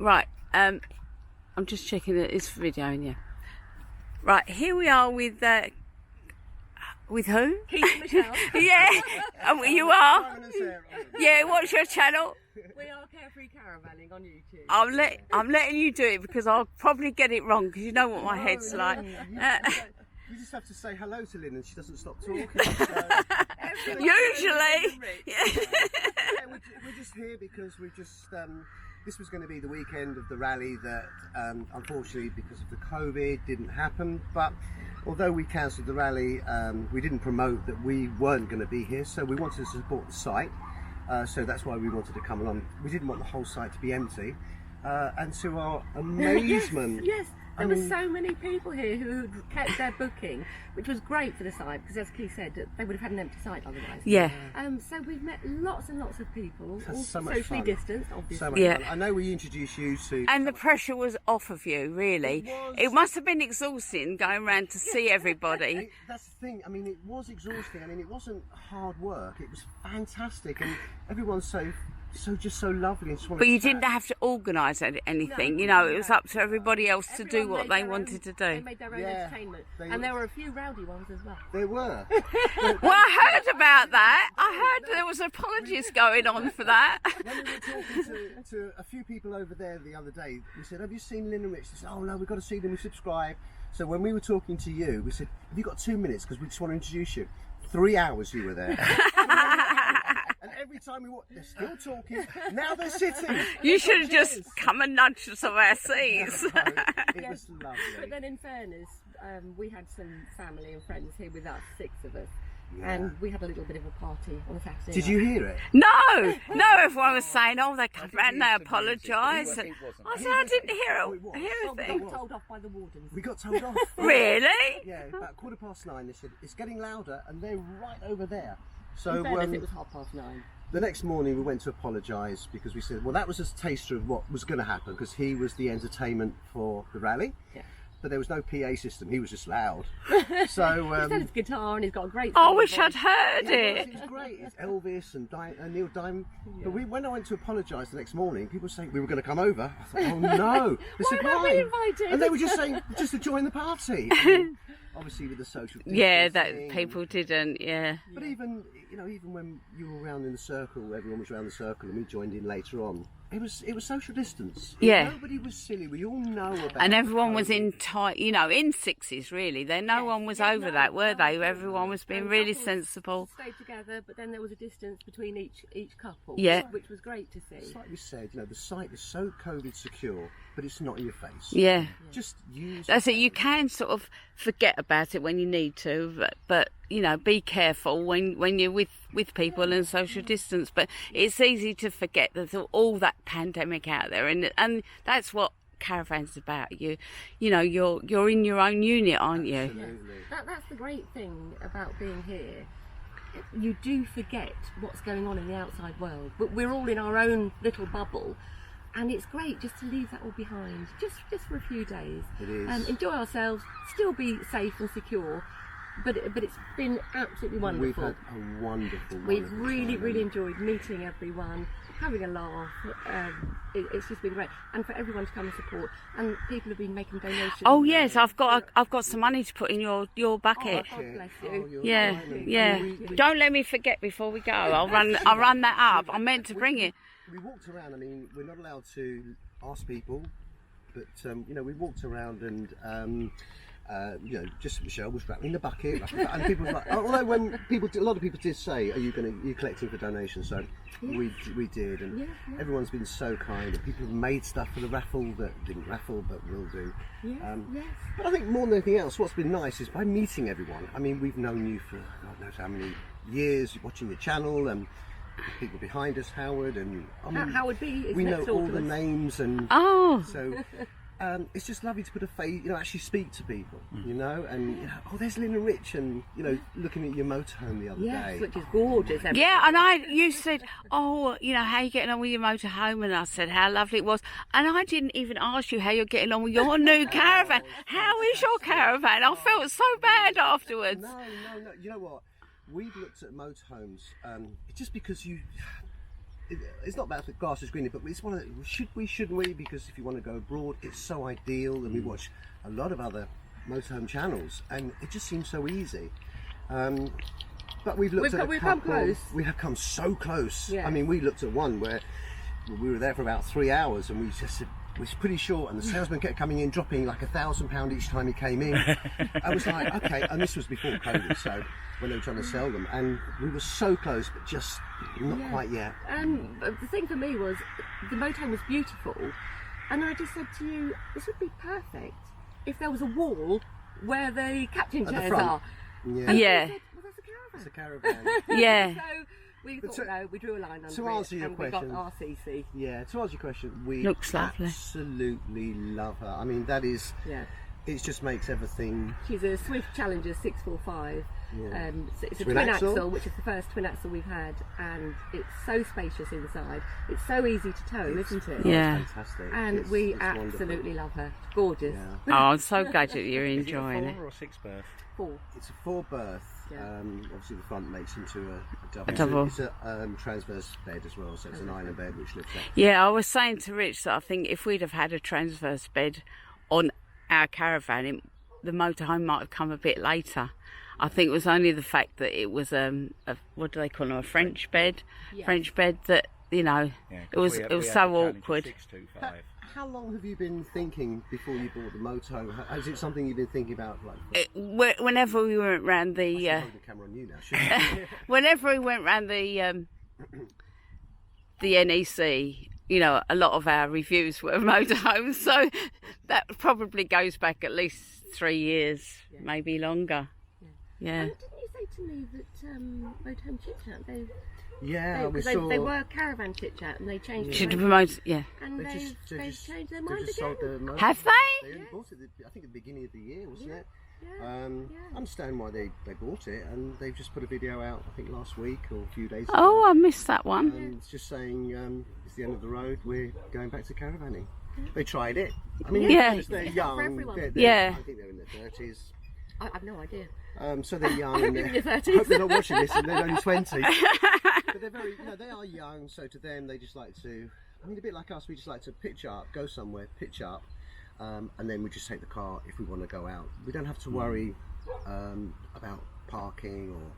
Right, I'm just checking that it's videoing you. Right, here we are with who? Keith Michelle. Yeah, you are? Yeah, what's your channel? We are Carefree Caravanning on YouTube. I'm letting you do it because I'll probably get it wrong because you know what my head's like. You just have to say hello to Lynn and she doesn't stop talking. Usually. Yeah, we're just here because we just this was going to be the weekend of the rally that unfortunately because of the COVID didn't happen, but although we cancelled the rally, we didn't promote that we weren't going to be here, so we wanted to support the site, so that's why we wanted to come along. We didn't want the whole site to be empty, and to our amazement, yes. There were so many people here who kept their booking, which was great for the site because, as Keith said, they would have had an empty site otherwise. Yeah. So we've met lots and lots of people, all so much socially fun. distanced, obviously. So much fun. I know we introduced you to... And the pressure was off of you, really. It must have been exhausting going around to see everybody. That's the thing. I mean, it was exhausting. I mean, it wasn't hard work. It was fantastic, and everyone's so just so lovely. And but you didn't have to organise anything. No, you know, it was up to everybody else to do what they wanted to do. They made their own entertainment, and there were a few rowdy ones as well. There were. Well, I heard about that. I heard there was apologies going on for that. When we were talking to a few people over there the other day, we said, "Have you seen Lynn and Rich?" They said, "Oh no, we've got to see them. We subscribe." So when we were talking to you, we said, "Have you got 2 minutes? Because we just want to introduce you." 3 hours you were there. And every time we walk, they're still talking. Now they're sitting. You should have just come and nudged us off our seats. It was lovely. But then, in fairness, we had some family and friends here with us, 6 of us. Yeah. And we had a little bit of a party on Saturday. Did you hear it? No, everyone was saying, "Oh, they come round, they apologise." I said, "I didn't hear a We thing." got told off by the wardens. We got told off. Really? Yeah, about 9:15. They said it's getting louder, and they're right over there. So In fairness, it was 9:30. the next morning we went to apologise because we said, well, that was a taster of what was going to happen because he was the entertainment for the rally. Yeah. But there was no PA system. He was just loud. So He's got his guitar and he's got a great. I wish I'd heard it. It was great. It's Elvis and Neil Diamond. But when I went to apologise the next morning, people were saying we were going to come over. I thought, oh no! They said, Why not be invited? And they were just saying just to join the party. And obviously with the social distancing. Yeah, that people didn't. Yeah. But even when you were around in the circle, everyone was around the circle, and we joined in later on. It was social distance. Yeah. Nobody was silly. We all know about. And everyone was in tight, in sixes really. No one was over that, were they? Everyone was being really sensible. Stayed together, but then there was a distance between each couple. Yeah. Which was great to see. It's like we said, the site is so COVID secure, but it's not in your face. Yeah. Just use. That's it. You can sort of forget about it when you need to, but be careful when you're with people and social distance. But it's easy to forget there's all that pandemic out there, and that's what Caravan's about. You're in your own unit, aren't you? Absolutely. That's the great thing about being here. You do forget what's going on in the outside world, but we're all in our own little bubble. And it's great just to leave that all behind, just for a few days. It is. Enjoy ourselves, still be safe and secure, but it's been absolutely wonderful. We've had a wonderful We've time. really enjoyed meeting everyone, having a laugh. It's just been great, and for everyone to come and support. And people have been making donations. Oh yes, I've got some money to put in your bucket. Oh, God bless you. you're Yeah, fine. yeah. Don't let me forget before we go. I'll run that up. I meant to bring it. We walked around. I mean, we're not allowed to ask people, but we walked around and just Michelle was rattling the bucket, and people were like, although when a lot of people did say, "Are you collecting for donations?" So we did, and everyone's been so kind. And people have made stuff for the raffle that didn't raffle, but will do. Yes. But I think more than anything else, what's been nice is by meeting everyone. I mean, we've known you for God knows how many years, watching the channel and. People behind us, Howard, and Howard B. is we know next door all to the us. names, and so it's just lovely to put a face, actually speak to people, and there's Lynn and Rich, and looking at your motorhome the other day. Yes, which is gorgeous. Yeah, and you said, how are you getting on with your motorhome? And I said how lovely it was. And I didn't even ask you how you're getting on with your new caravan. How is your caravan? I felt so bad afterwards. No. You know what? We've looked at motorhomes just because it's not about the grass is greener, but it's one of the, shouldn't we? Because if you want to go abroad, it's so ideal, and we watch a lot of other motorhome channels, and it just seems so easy. But we've come close. We have come so close. Yeah. I mean, we looked at one where we were there for about 3 hours, and we just said, it was pretty short, and the salesman kept coming in, dropping like £1,000 each time he came in. I was like, okay, and this was before COVID, so when they were trying to sell them, and we were so close, but just not quite yet. The thing for me was, the motorhome was beautiful, and I just said to you, this would be perfect if there was a wall where the captain chairs are. Yeah. Yeah. Said, well, there's a caravan. It's a caravan. Yeah. So we thought, no, we drew a line under to answer your question, we got RCC. Yeah, to answer your question, we Looks lovely. Absolutely love her. I mean, that is, it just makes everything. She's a Swift Challenger 645. Yeah. It's a twin axle, which is the first twin axle we've had, and it's so spacious inside. It's so easy to tow, isn't it? Yeah. It's fantastic. And we absolutely love her. Gorgeous. Yeah. Oh, I'm so glad that you're enjoying Is it. it a 4 or 6 berth? 4. It's a 4-berth. Yeah. Obviously, the front makes into a double. A double. It's a transverse bed as well, so it's an island bed which lifts up. Yeah, I was saying to Rich that I think if we'd have had a transverse bed on our caravan, the motorhome might have come a bit later. I think it was only the fact that it was what do they call them, a French bed, French bed that it was so awkward. How long have you been thinking before you bought the moto? Is it something you've been thinking about? Whenever we went round the camera on you now, shouldn't you? whenever we went round the NEC, a lot of our reviews were motorhomes, so that probably goes back at least 3 years, maybe longer. Yeah. And didn't you say to me that motorhome chit chat? They were caravan chit chat, and they changed. Should have promoted, And they've changed their mind again. Have they? They only bought it, I think, at the beginning of the year, wasn't it? I understand why they bought it, and they've just put a video out, I think, last week or a few days ago. Oh, I missed that one. And it's just saying it's the end of the road, we're going back to caravanning. They tried it. I mean, they're young. Yeah. I think they're in their 30s. I have no idea. So they're young. And in your 30s. I hope they're not watching this and they're only 20. But they're very, they are young, so to them, they just like to, I mean, a bit like us, we just like to pitch up, go somewhere, pitch up, and then we just take the car if we want to go out. We don't have to worry about parking or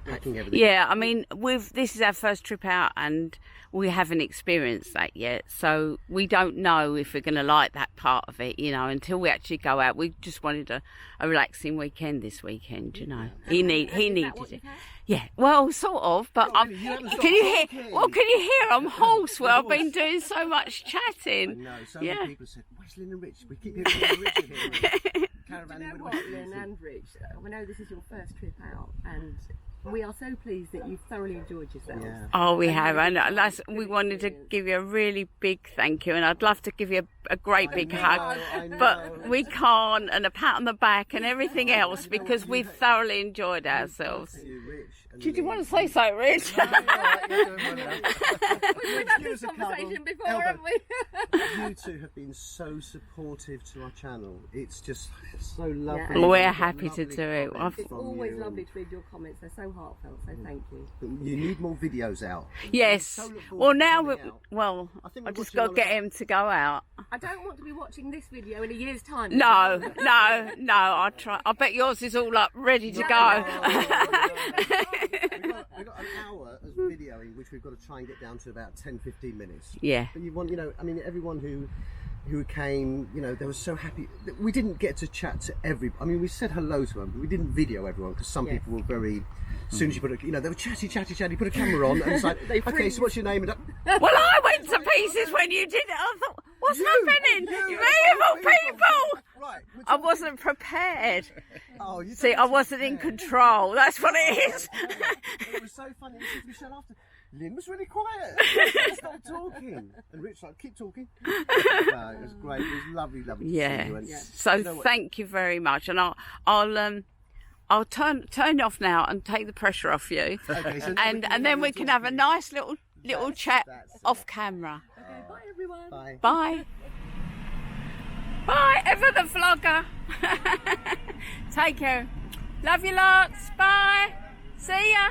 packing everything. Yeah, I mean, this is our first trip out, and we haven't experienced that yet, so we don't know if we're going to like that part of it, until we actually go out. We just wanted a relaxing weekend this weekend, He needed it. Yeah, well, sort of, but can you hear? Well, can you hear? I'm hoarse. Well, I've been doing so much chatting. I know. So many people said, "Where's Lynn and Rich?" We keep hearing Lynn and Rich here. Lynn and Rich, we know this is your first trip out, and we are so pleased that you've thoroughly enjoyed yourselves. Yeah. Oh, we have, and we wanted to give you a really big thank you, and I'd love to give you a great big hug, but we can't, and a pat on the back and everything else, because we've thoroughly enjoyed ourselves. Did you want to say so, Rich? We've had this conversation before, haven't we? You two have been so supportive to our channel. It's just so lovely. Well, we're happy to do it. It's always lovely to read your comments. They're so heartfelt, so thank you. You need more videos out. Yes. Well, now I've just got to get him to go out. I don't want to be watching this video in a year's time. No. I'll try. I bet yours is all up, ready to go. We've got an hour of videoing, which we've got to try and get down to about 10-15 minutes. Yeah. But you want, everyone who came, they were so happy. We didn't get to chat to everybody. I mean, we said hello to them, but we didn't video everyone, because some people were very, as soon as you put they were chatty, put a camera on, and it's like, okay, so what's your name? Well, I went to pieces when you did it. I thought, what's happening? You of people! Right. I wasn't prepared. Oh, you see, I wasn't in control. That's what it is. It was so funny. Michelle after, Lynn was really quiet. Stop talking. And Rich like, keep talking. It was great. It was lovely to see you. And So thank you very much. And I'll turn off now and take the pressure off you. Okay, so and then we can have a nice little chat off camera. Okay, bye everyone. Bye. Bye. Bye, Ever the vlogger. Take care. Love you lots. Bye. See ya.